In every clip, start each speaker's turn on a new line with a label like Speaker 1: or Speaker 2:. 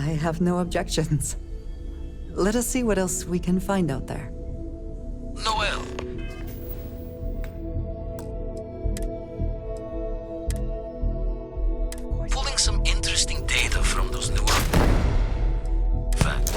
Speaker 1: I have no objections. Let us see what else we can find out there.
Speaker 2: Noel. Pulling some interesting data from those new fact.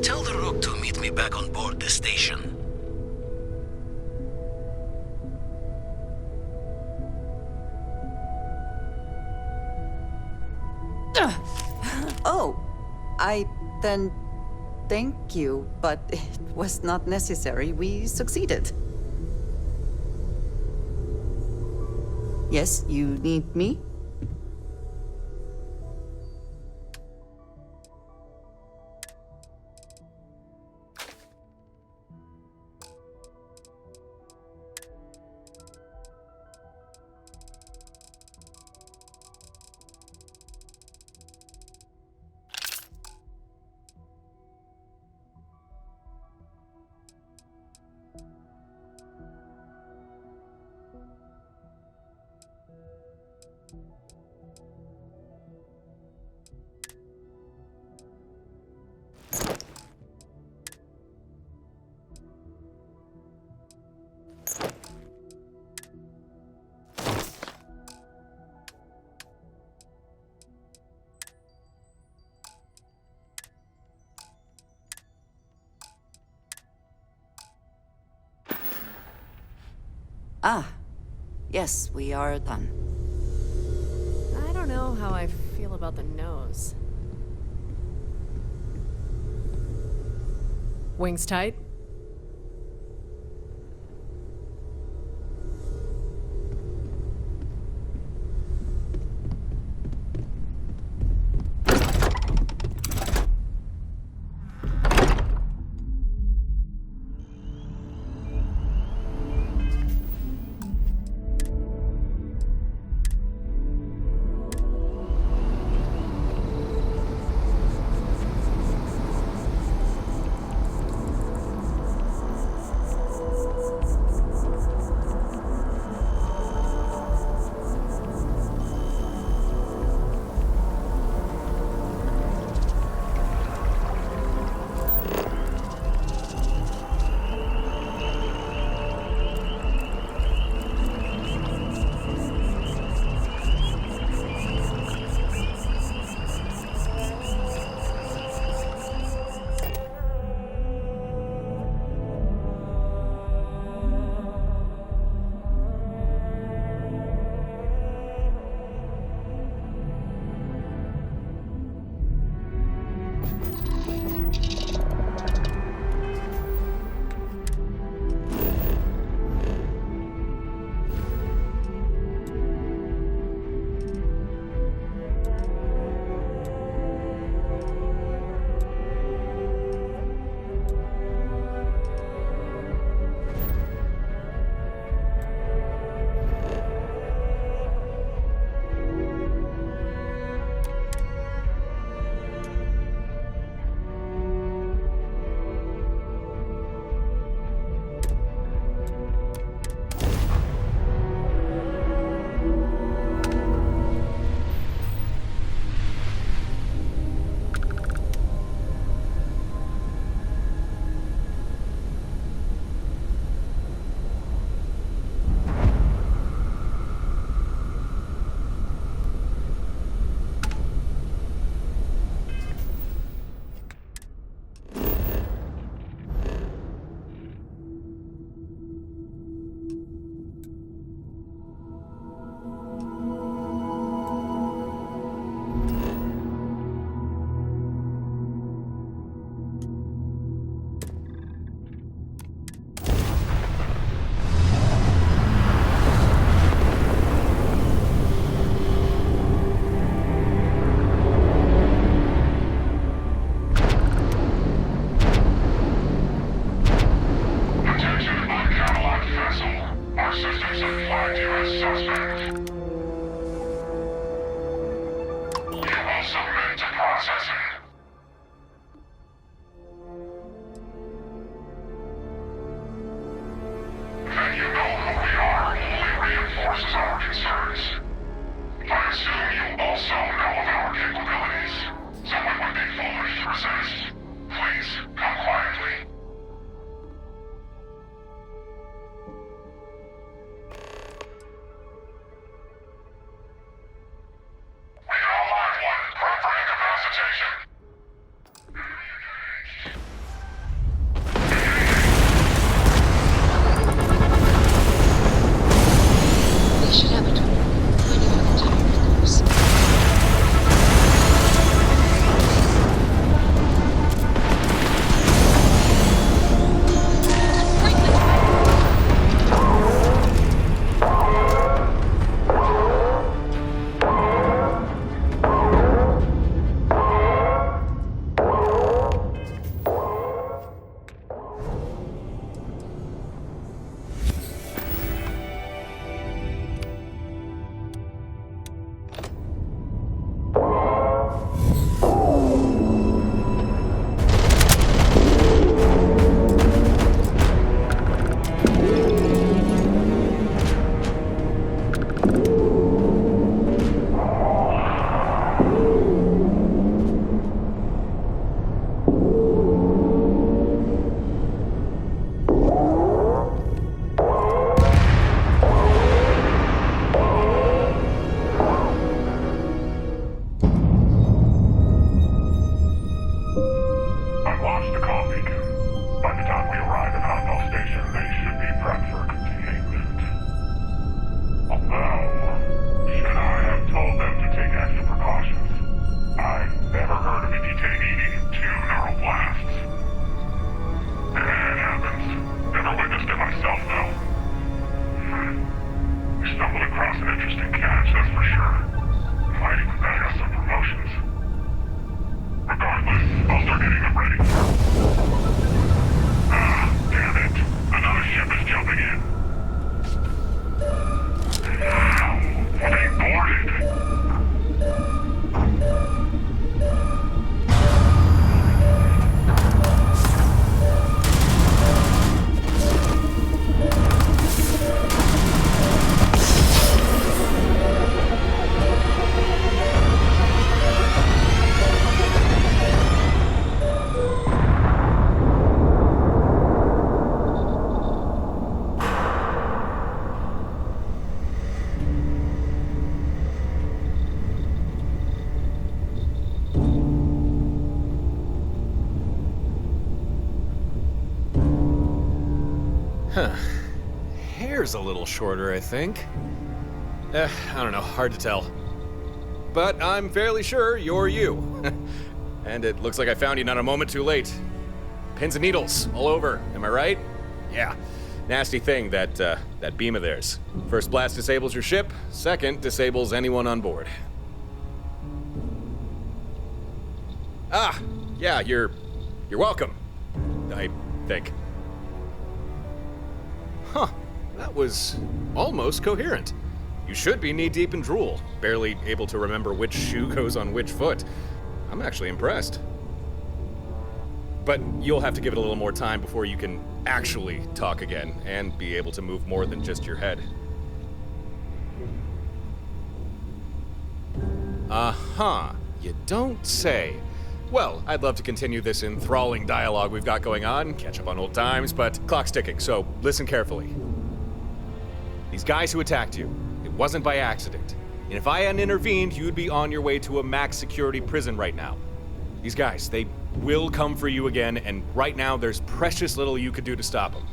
Speaker 2: Tell the Rook to meet me back on board the station.
Speaker 1: Oh, then thank you, but it was not necessary. We succeeded. Yes, you need me? Ah, yes, we are done.
Speaker 3: I don't know how I feel about the nose. Wings tight?
Speaker 4: also ready to process it. That you know who we are only reinforces our concerns. I assume you also know of our capabilities, so it would be foolish to resist. Please, come quietly. We all line one, preparing capacitation.
Speaker 5: We should have a tool when you have a time, of course.
Speaker 4: I've launched the comm beacon. By the time we arrive at Hondo Station, they should be prepped for containment. Although, should I have told them to take extra precautions? I've never heard of a detainee needing 2 neural blasts. It happens. Never witnessed it myself, though. We stumbled across an interesting catch, that's for sure. Might even bag us some promotions. Regardless, I'll start getting them ready. Ah, damn it. Another ship is jumping in. Now, they boarded.
Speaker 6: Huh. Hair's a little shorter, I think. I don't know, hard to tell. But I'm fairly sure you're you. And it looks like I found you not a moment too late. Pins and needles all over, am I right? Yeah. Nasty thing, that beam of theirs. First blast disables your ship, second disables anyone on board. Ah, yeah, you're welcome. I think. Huh, that was almost coherent. You should be knee-deep in drool, barely able to remember which shoe goes on which foot. I'm actually impressed. But you'll have to give it a little more time before you can actually talk again and be able to move more than just your head. Uh-huh, you don't say. Well, I'd love to continue this enthralling dialogue we've got going on, catch up on old times, but clock's ticking, so listen carefully. These guys who attacked you, it wasn't by accident. And if I hadn't intervened, you'd be on your way to a max security prison right now. These guys, they will come for you again, and right now there's precious little you could do to stop them.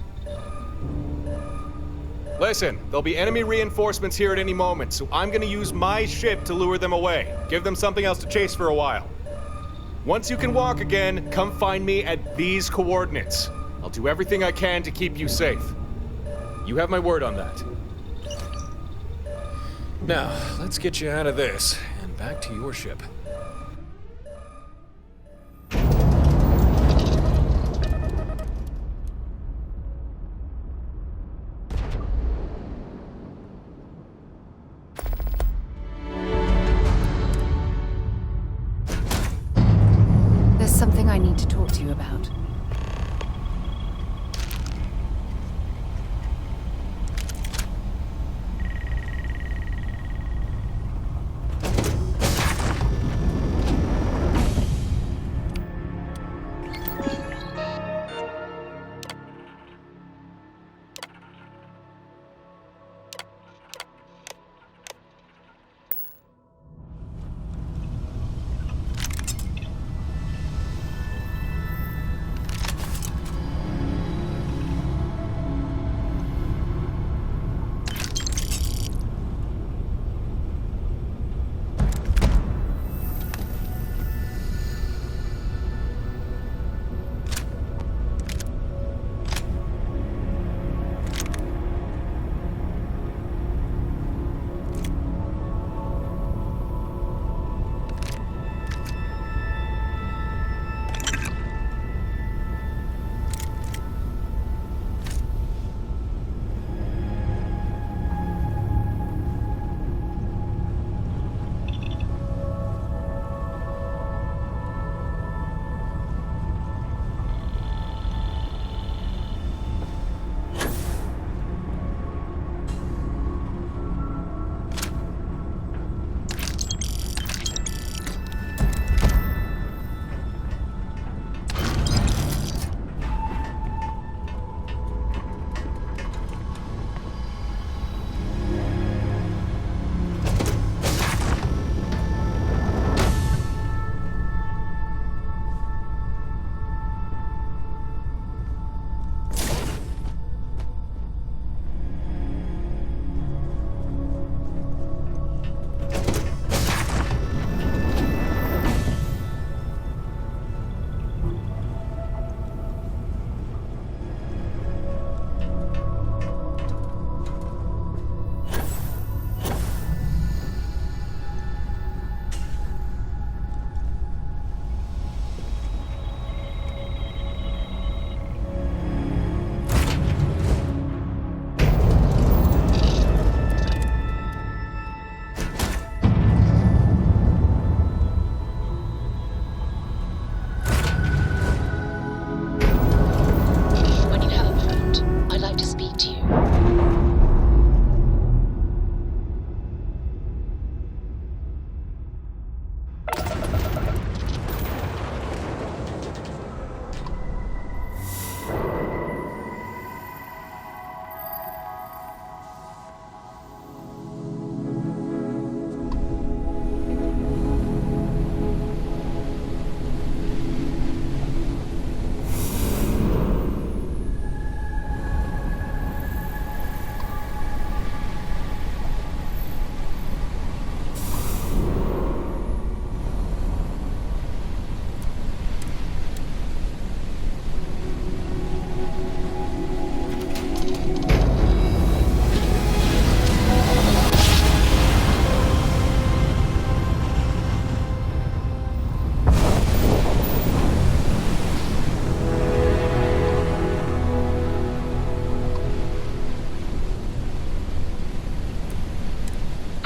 Speaker 6: Listen, there'll be enemy reinforcements here at any moment, so I'm gonna use my ship to lure them away. Give them something else to chase for a while. Once you can walk again, come find me at these coordinates. I'll do everything I can to keep you safe. You have my word on that. Now, let's get you out of this and back to your ship.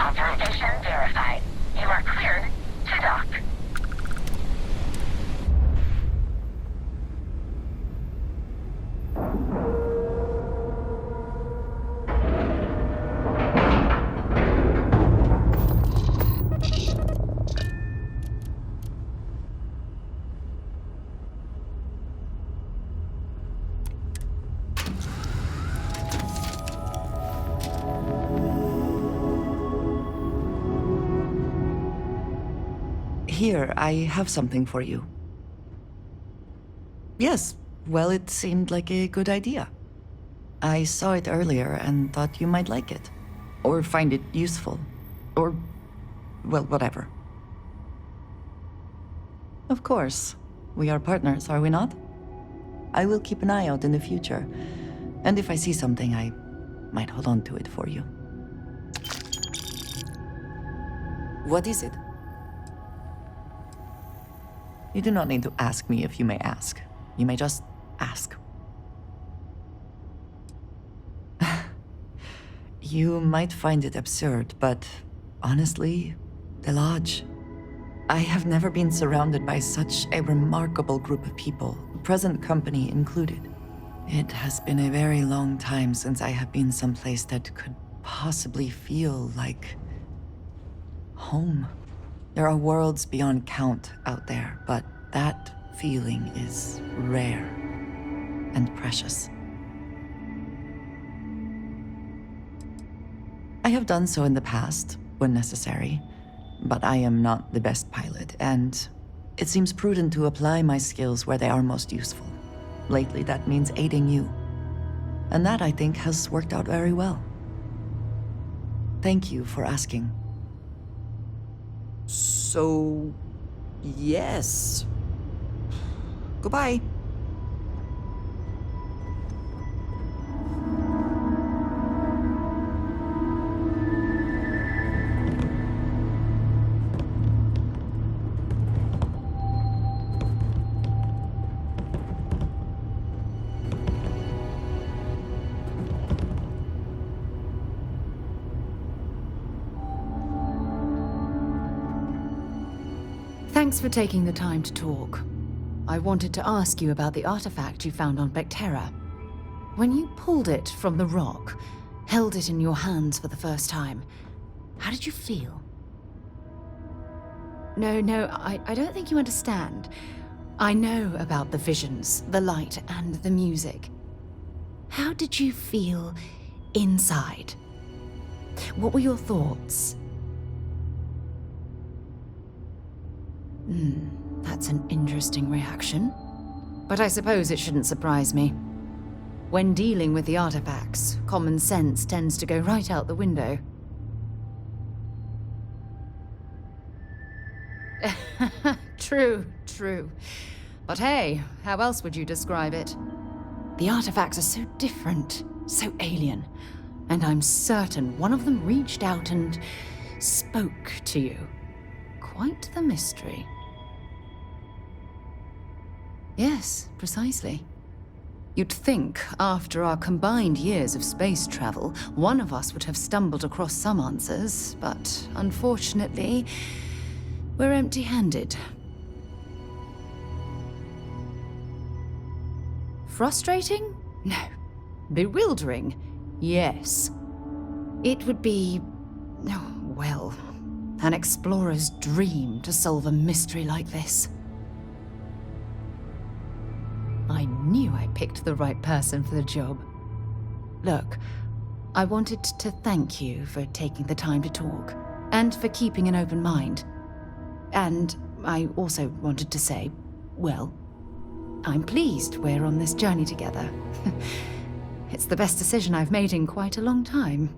Speaker 4: Authorization verified. You are cleared to dock.
Speaker 7: Here, I have something for you. Yes, well, it seemed like a good idea. I saw it earlier and thought you might like it. Or find it useful. Or, well, whatever. Of course. We are partners, are we not? I will keep an eye out in the future. And if I see something, I might hold on to it for you.
Speaker 1: What is it?
Speaker 7: You do not need to ask me if you may ask. You may just ask. You might find it absurd, but honestly, the Lodge. I have never been surrounded by such a remarkable group of people, present company included. It has been a very long time since I have been someplace that could possibly feel like home. There are worlds beyond count out there, but that feeling is rare and precious. I have done so in the past, when necessary, but I am not the best pilot, and it seems prudent to apply my skills where they are most useful. Lately, that means aiding you. And that, I think, has worked out very well. Thank you for asking.
Speaker 1: So, yes. Goodbye.
Speaker 3: Thanks for taking the time to talk. I wanted to ask you about the artifact you found on Bactera. When you pulled it from the rock, held it in your hands for the first time, how did you feel? No, I don't think you understand. I know about the visions, the light, and the music. How did you feel inside? What were your thoughts? That's an interesting reaction. But I suppose it shouldn't surprise me. When dealing with the artifacts, common sense tends to go right out the window. True. But hey, how else would you describe it? The artifacts are so different, so alien, and I'm certain one of them reached out and spoke to you. Quite the mystery. Yes, precisely. You'd think, after our combined years of space travel, one of us would have stumbled across some answers, but unfortunately, we're empty-handed. Frustrating? No. Bewildering? Yes. It would be, well, an explorer's dream to solve a mystery like this. I knew I picked the right person for the job. Look, I wanted to thank you for taking the time to talk, and for keeping an open mind. And I also wanted to say, well, I'm pleased we're on this journey together. It's the best decision I've made in quite a long time.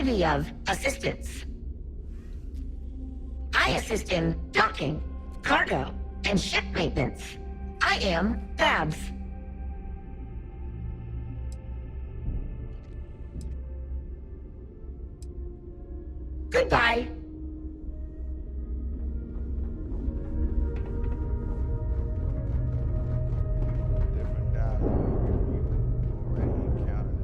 Speaker 8: Ivy of assistance. I assist in docking, cargo, and ship maintenance. I am Babs. Goodbye.
Speaker 9: Different dialogue you already encountered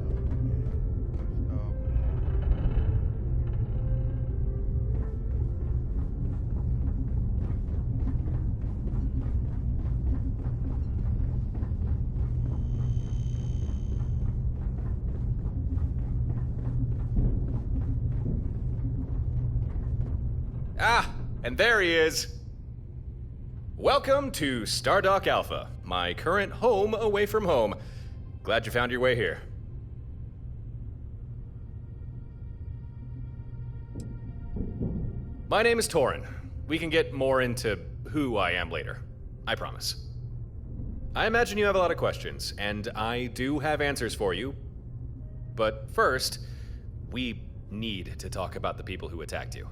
Speaker 6: Ah, and there he is. Welcome to Stardock Alpha, my current home away from home. Glad you found your way here. My name is Torin. We can get more into who I am later. I promise. I imagine you have a lot of questions, and I do have answers for you. But first, we need to talk about the people who attacked you.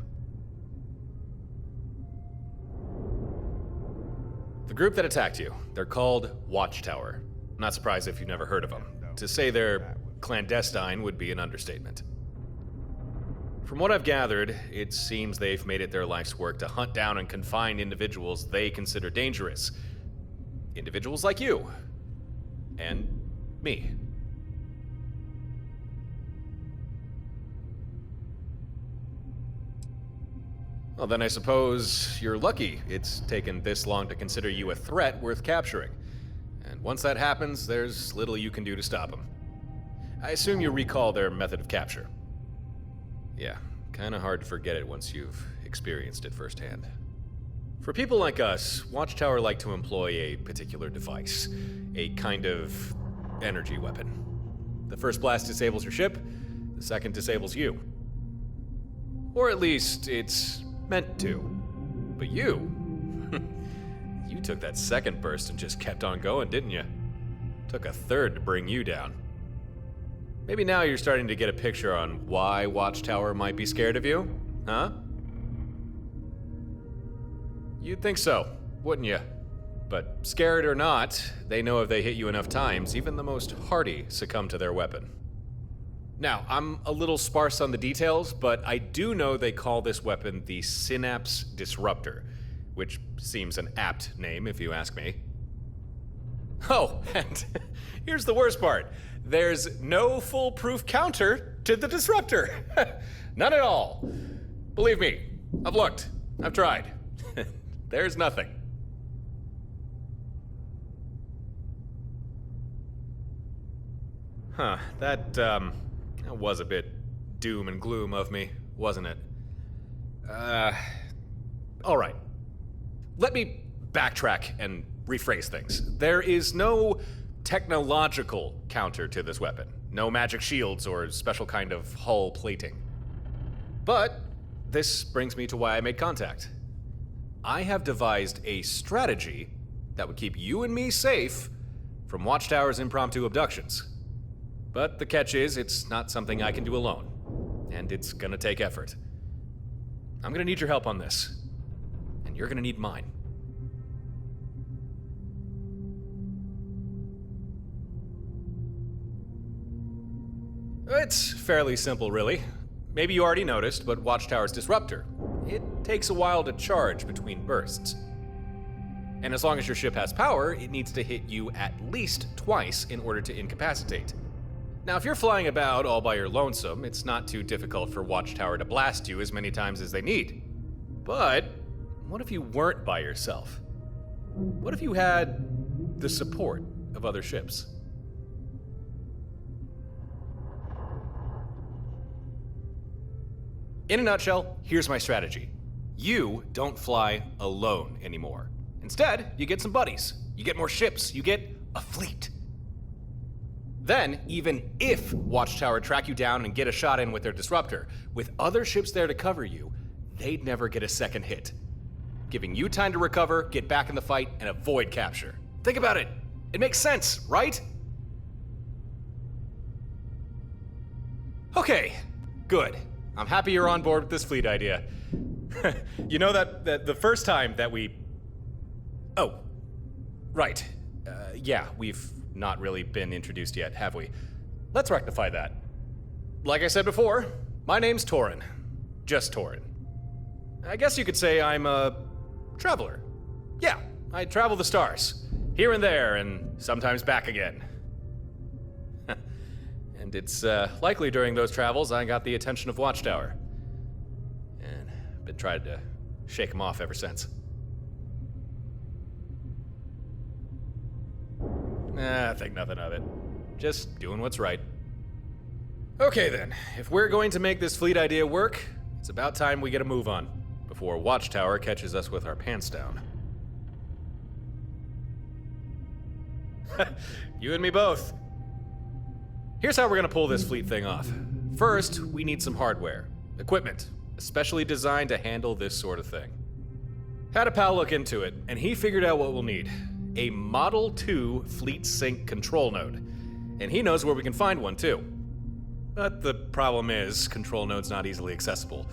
Speaker 6: The group that attacked you, they're called Watchtower. Not surprised if you've never heard of them. To say they're clandestine would be an understatement. From what I've gathered, it seems they've made it their life's work to hunt down and confine individuals they consider dangerous. Individuals like you. And me. Well, then I suppose you're lucky it's taken this long to consider you a threat worth capturing. And once that happens, there's little you can do to stop them. I assume you recall their method of capture. Yeah, kinda hard to forget it once you've experienced it firsthand. For people like us, Watchtower like to employ a particular device, a kind of energy weapon. The first blast disables your ship, the second disables you. Or at least, it's meant to. But you took that second burst and just kept on going, didn't you? Took a third to bring you down. Maybe now you're starting to get a picture on why Watchtower might be scared of you, huh? You'd think so, wouldn't you? But scared or not, they know if they hit you enough times, even the most hardy succumb to their weapon. Now, I'm a little sparse on the details, but I do know they call this weapon the Synapse Disruptor, which seems an apt name if you ask me. Oh, and here's the worst part. There's no foolproof counter to the Disruptor. None at all. Believe me, I've looked. I've tried. There's nothing. Huh, that was a bit doom and gloom of me, wasn't it? Alright. Let me backtrack and rephrase things. There is no technological counter to this weapon. No magic shields or special kind of hull plating. But this brings me to why I made contact. I have devised a strategy that would keep you and me safe from Watchtower's impromptu abductions. But the catch is, it's not something I can do alone. And it's gonna take effort. I'm gonna need your help on this. And you're gonna need mine. It's fairly simple, really. Maybe you already noticed, but Watchtower's Disruptor, it takes a while to charge between bursts. And as long as your ship has power, it needs to hit you at least twice in order to incapacitate. Now, if you're flying about all by your lonesome, it's not too difficult for Watchtower to blast you as many times as they need. But what if you weren't by yourself? What if you had the support of other ships? In a nutshell, here's my strategy. You don't fly alone anymore. Instead, you get some buddies. You get more ships. You get a fleet. Then, even if Watchtower track you down and get a shot in with their disruptor, with other ships there to cover you, they'd never get a second hit, giving you time to recover, get back in the fight, and avoid capture. Think about it. It makes sense, right? Okay, good. I'm happy you're on board with this fleet idea. You know that the first time that we... Oh, right. Yeah, we've not really been introduced yet, have we? Let's rectify that. Like I said before, my name's Torin. Just Torin. I guess you could say I'm a traveler. Yeah, I travel the stars. Here and there, and sometimes back again. And it's likely during those travels I got the attention of Watchtower. And been trying to shake him off ever since. I think nothing of it. Just doing what's right. Okay then, if we're going to make this fleet idea work, it's about time we get a move on, before Watchtower catches us with our pants down. You and me both. Here's how we're gonna pull this fleet thing off. First, we need some hardware. Equipment, especially designed to handle this sort of thing. Had a pal look into it, and he figured out what we'll need. A Model 2 Fleet Sync control node. And he knows where we can find one, too. But the problem is, control node's not easily accessible.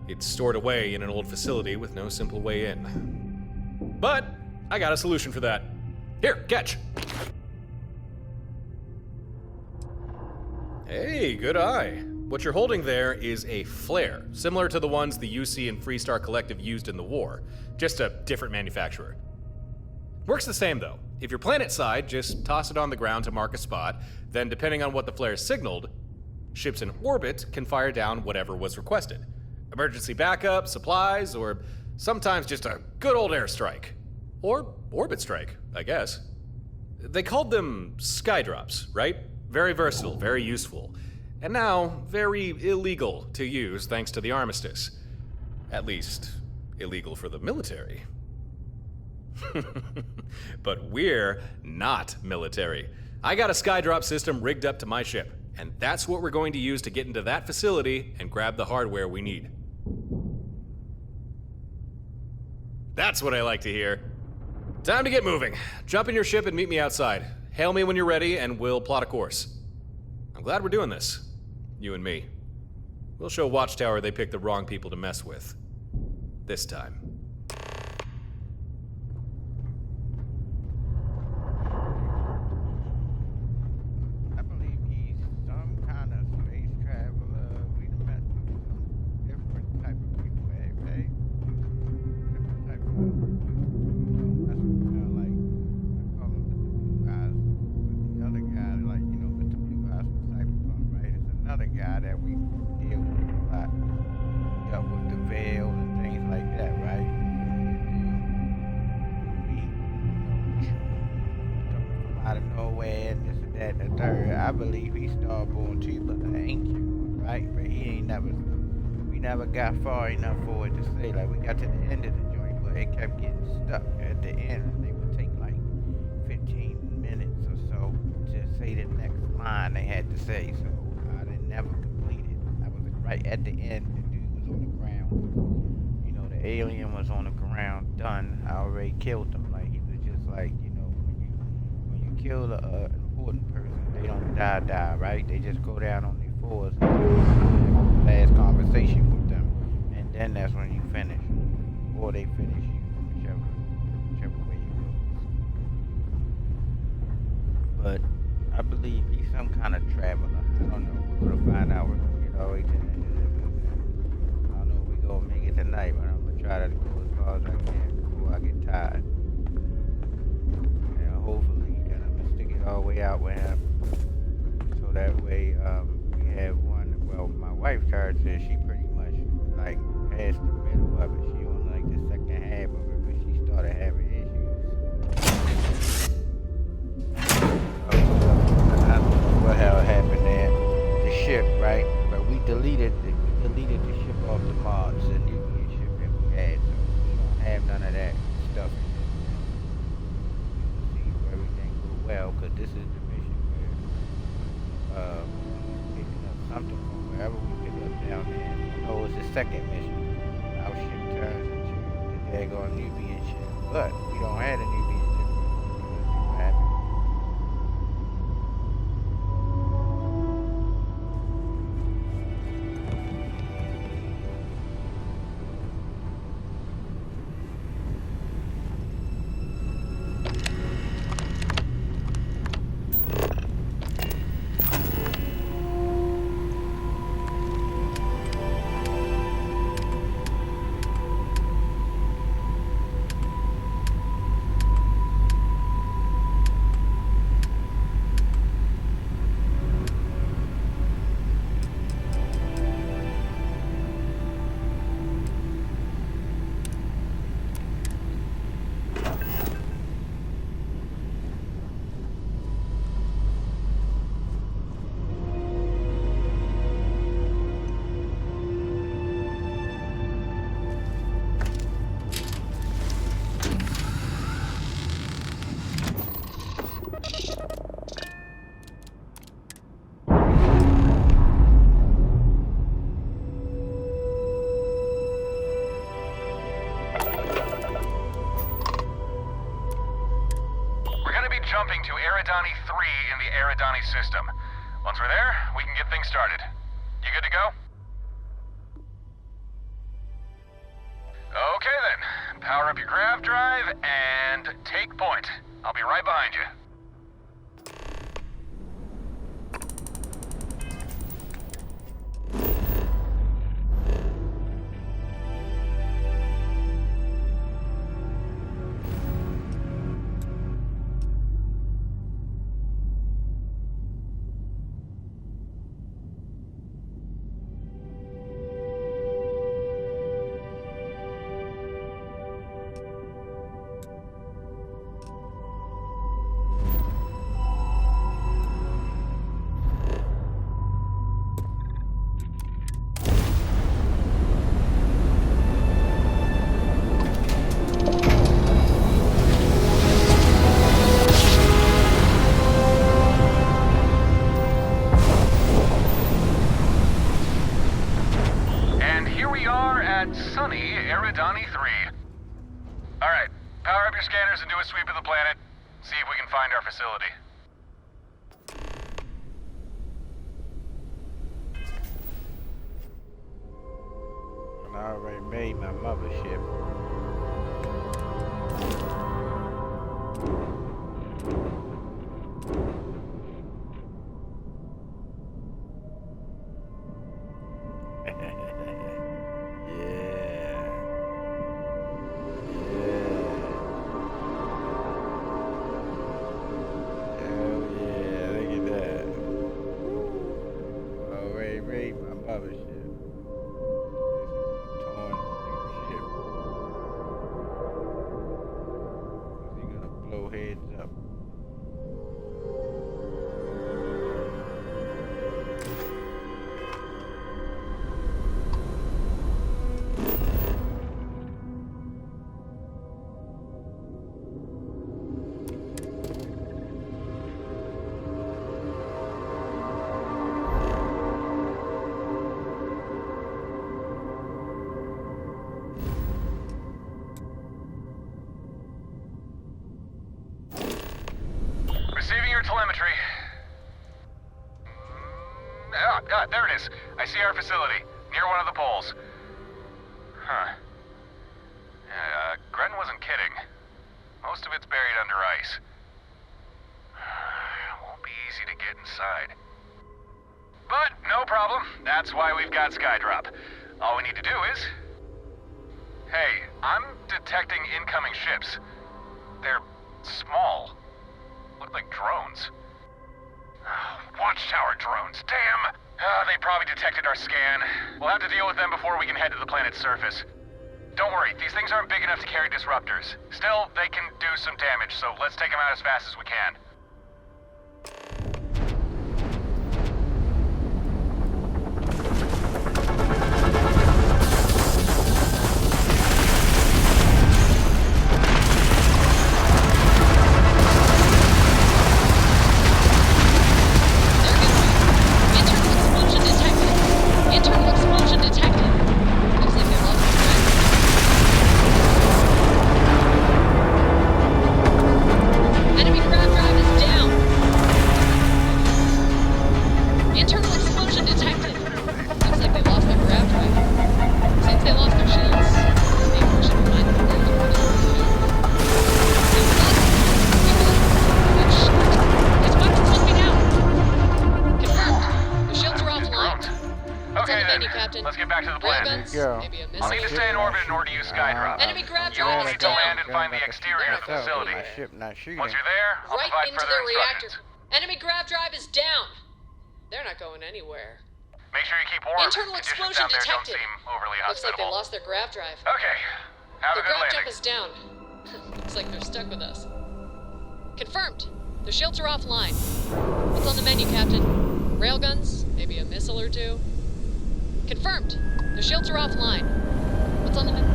Speaker 6: It's stored away in an old facility with no simple way in. But I got a solution for that. Here, catch! Hey, good eye. What you're holding there is a flare, similar to the ones the UC and Freestar Collective used in the war, just a different manufacturer. Works the same though. If you're planet side, just toss it on the ground to mark a spot, then depending on what the flare signaled, ships in orbit can fire down whatever was requested. Emergency backup, supplies, or sometimes just a good old airstrike. Or orbit strike, I guess. They called them skydrops, right? Very versatile, very useful. And now, very illegal to use thanks to the armistice. At least, illegal for the military. But we're not military. I got a skydrop system rigged up to my ship, and that's what we're going to use to get into that facility and grab the hardware we need. That's what I like to hear. Time to get moving. Jump in your ship and meet me outside. Hail me when you're ready, and we'll plot a course. I'm glad we're doing this. You and me. We'll show Watchtower they picked the wrong people to mess with. This time.
Speaker 9: I believe he's some kind of space traveler. We met some different type of people, eh? Different type of people. That's kind of like, I call him Mr. Blue Eyes. But the other guy, like, Mr. Blue Eyes from Cyberpunk, right? It's another guy that we deal with a lot. Dealt with the veil and things like that, right? Out of nowhere and this and that and the third. I believe he starborn too, but the ancient one, right? But we never got far enough for it to say. Like, we got to the end of the joint, but it kept getting stuck at the end. They would take like 15 minutes or so to say the next line they had to say, so I didn't never complete it. I was right at the end. The dude was on the ground. The alien was on the ground, done. I already killed him. Like, he was just like, when you kill an important person, they don't die, right? They just go down on their fours. Last conversation with them, and then that's when you finish, or they finish you, whichever way it goes. But I believe he's some kind of traveler. I don't know. We're gonna find out. I don't know if we gonna make it tonight, but I'm gonna try to go as far as I can before I get tired. And hopefully, and I'm gonna stick it all the way out with him, so that way we have one. Well, my wife's character, she pretty much like past the middle of it. She on like the second half of it, but she started having issues. I don't know what hell happened there. The ship, right? But we deleted the ship off the mods, the nuclear ship that we had, so we don't have none of that stuff in this. We'll see if everything goes well, because this is the mission where we're picking up something from wherever we pick up down there. No, it's the second mission. Our ship turns into the daggone Nubian ship, but we don't have a Nubian ship. We'll see what happens.
Speaker 6: We can get things started. You good to go? Okay then. Power up your grav drive and take point. I'll be right behind you. Sunny Eridani 3. Alright, power up your scanners and do a sweep of the planet. See if we can find our facility.
Speaker 9: I already made my mothership.
Speaker 6: Receiving your telemetry. There it is. I see our facility, near one of the poles. Huh. Gren wasn't kidding. Most of it's buried under ice. Won't be easy to get inside. But no problem. That's why we've got Skydrop. All we need to do is... Hey, I'm detecting incoming ships. They're small. Look like drones. Watchtower drones, damn! They probably detected our scan. We'll have to deal with them before we can head to the planet's surface. Don't worry, these things aren't big enough to carry disruptors. Still, they can do some damage, so let's take them out as fast as we can. Let's get back to the planet. I'll need to stay in orbit in order to use Skydrop.
Speaker 5: Enemy grav
Speaker 6: You all
Speaker 5: drive is
Speaker 6: need to
Speaker 5: down.
Speaker 6: land and find the exterior of the facility. Once you're there, I'll
Speaker 5: Right
Speaker 6: provide
Speaker 5: into
Speaker 6: further
Speaker 5: their reactor.
Speaker 6: instructions.
Speaker 5: Enemy grav drive is down. They're not going anywhere.
Speaker 6: Make sure you keep warm.
Speaker 5: Internal
Speaker 6: Conditions
Speaker 5: explosion
Speaker 6: down there don't
Speaker 5: detected.
Speaker 6: seem overly
Speaker 5: Looks like they
Speaker 6: hospitable.
Speaker 5: lost their grav drive.
Speaker 6: Okay. Have
Speaker 5: Their
Speaker 6: a good
Speaker 5: grav jump
Speaker 6: landing.
Speaker 5: is down. Looks like they're stuck with us. Confirmed. Their shields are offline. What's on the menu, Captain? Railguns? Maybe a missile or two? Confirmed. Their shields are offline. What's on the menu?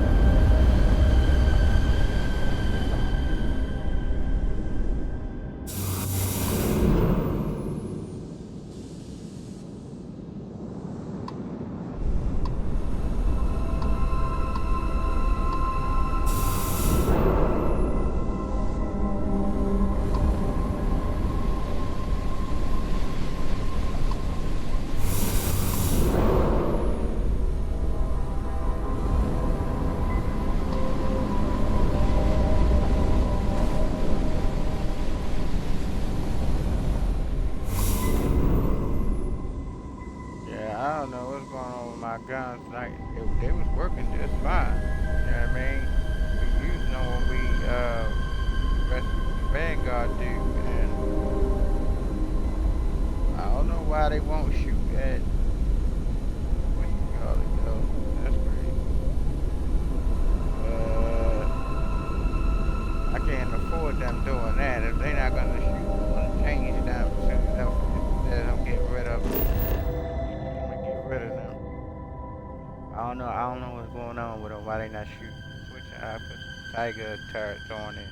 Speaker 9: don't know what's going on with my guns. Like, they was working just fine. You know what I mean? We used them when we, rescue Vanguard dude, and I don't know why they won't shoot at, what you call it, though. That's crazy. I can't afford them doing that. If they're not gonna shoot, I'm gonna change them soon enough. I'm getting rid of them. I'm gonna get rid of them. I don't know what's going on with them. Why they not shooting? Which I put Tiger turrets on it and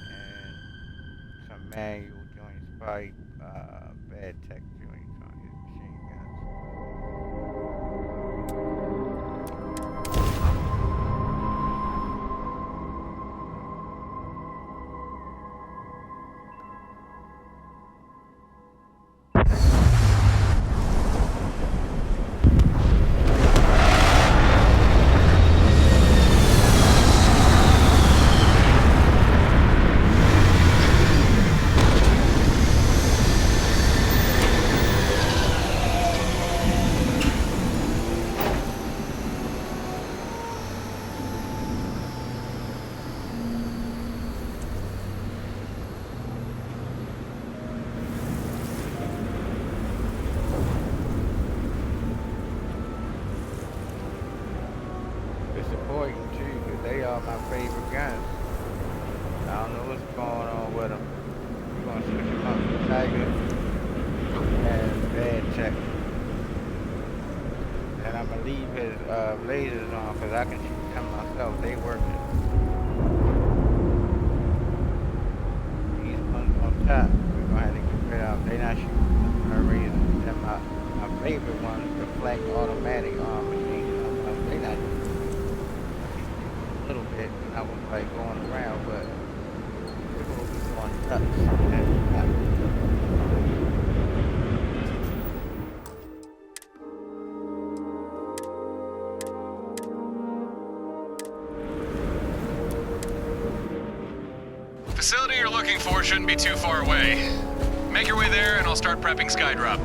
Speaker 9: some manual joints, probably bad tech joints on his machine guns. Disappointing too, because they are my favorite guns. I don't know what's going on with them. We're gonna switch them up to Tiger and bad tech. And I'm gonna leave his lasers on because I can shoot them myself. They working. These ones on top, we're gonna have to get rid of. They not shooting for a reason. And my favorite ones, the flak automatic arm machine. They not. A little bit, and I was like going around, but people will be going nuts.
Speaker 6: Facility you're looking for shouldn't be too far away. Make your way there and I'll start prepping Skydrop.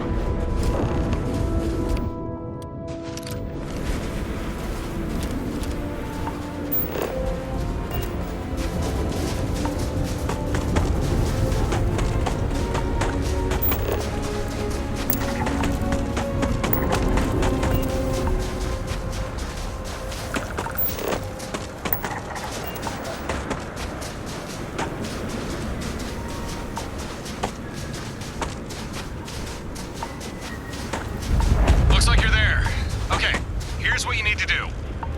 Speaker 6: Here's what you need to do.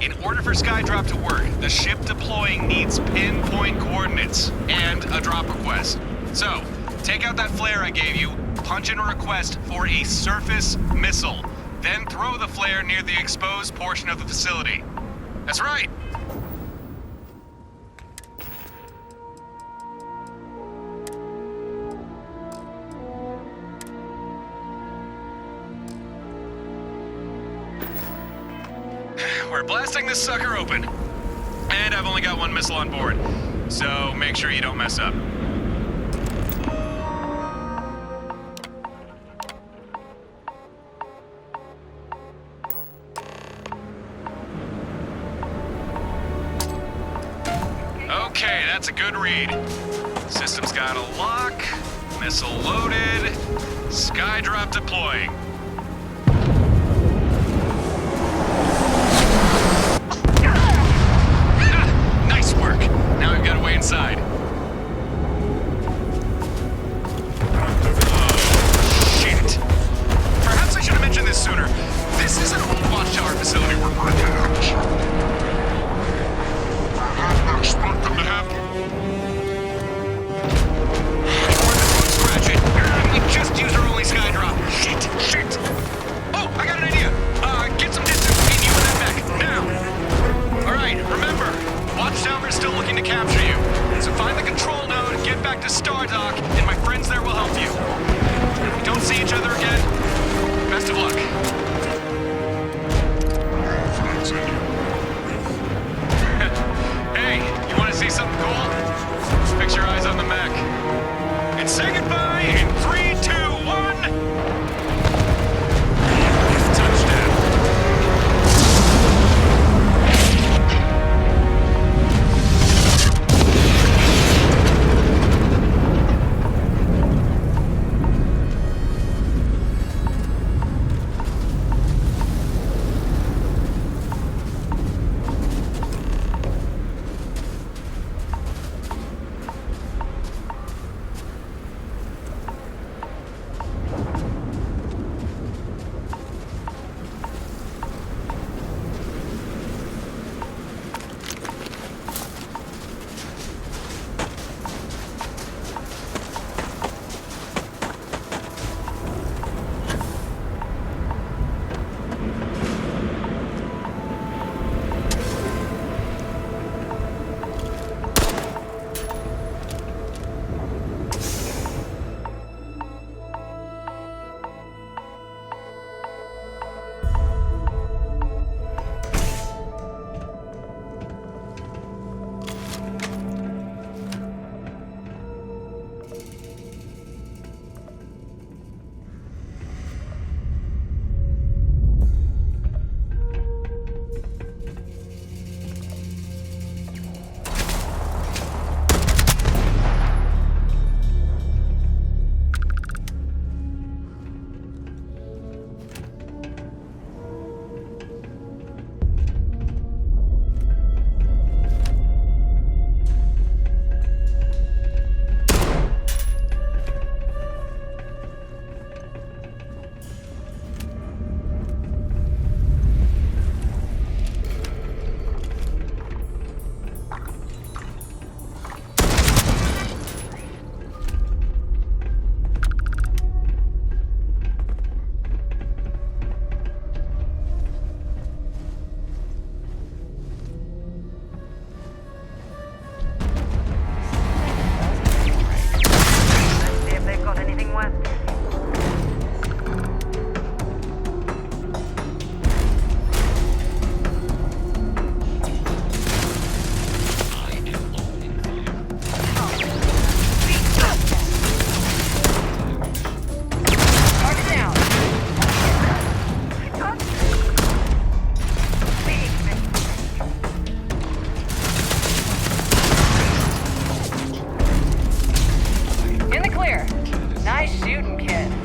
Speaker 6: In order for Skydrop to work, the ship deploying needs pinpoint coordinates and a drop request. So, take out that flare I gave you, punch in a request for a surface missile, then throw the flare near the exposed portion of the facility. That's right. We're blasting this sucker open. And I've only got one missile on board, so make sure you don't mess up. Okay, that's a good read. System's got a lock, missile loaded, Skydrop deploying. Now we've got a way inside. Oh, shit. Perhaps I should have mentioned this sooner. This is an old watchtower facility we're breaking out. I didn't expect them to have... Ignore this one, scratch it. We just used our only Skydrop. Shit. Oh, I got an idea. Get some distance between you and that mech. Now. All right, remember. Watchtower is still looking to capture you. So find the control node, get back to Stardock, and my friends there will help you. If we don't see each other again, best of luck.
Speaker 10: student kid.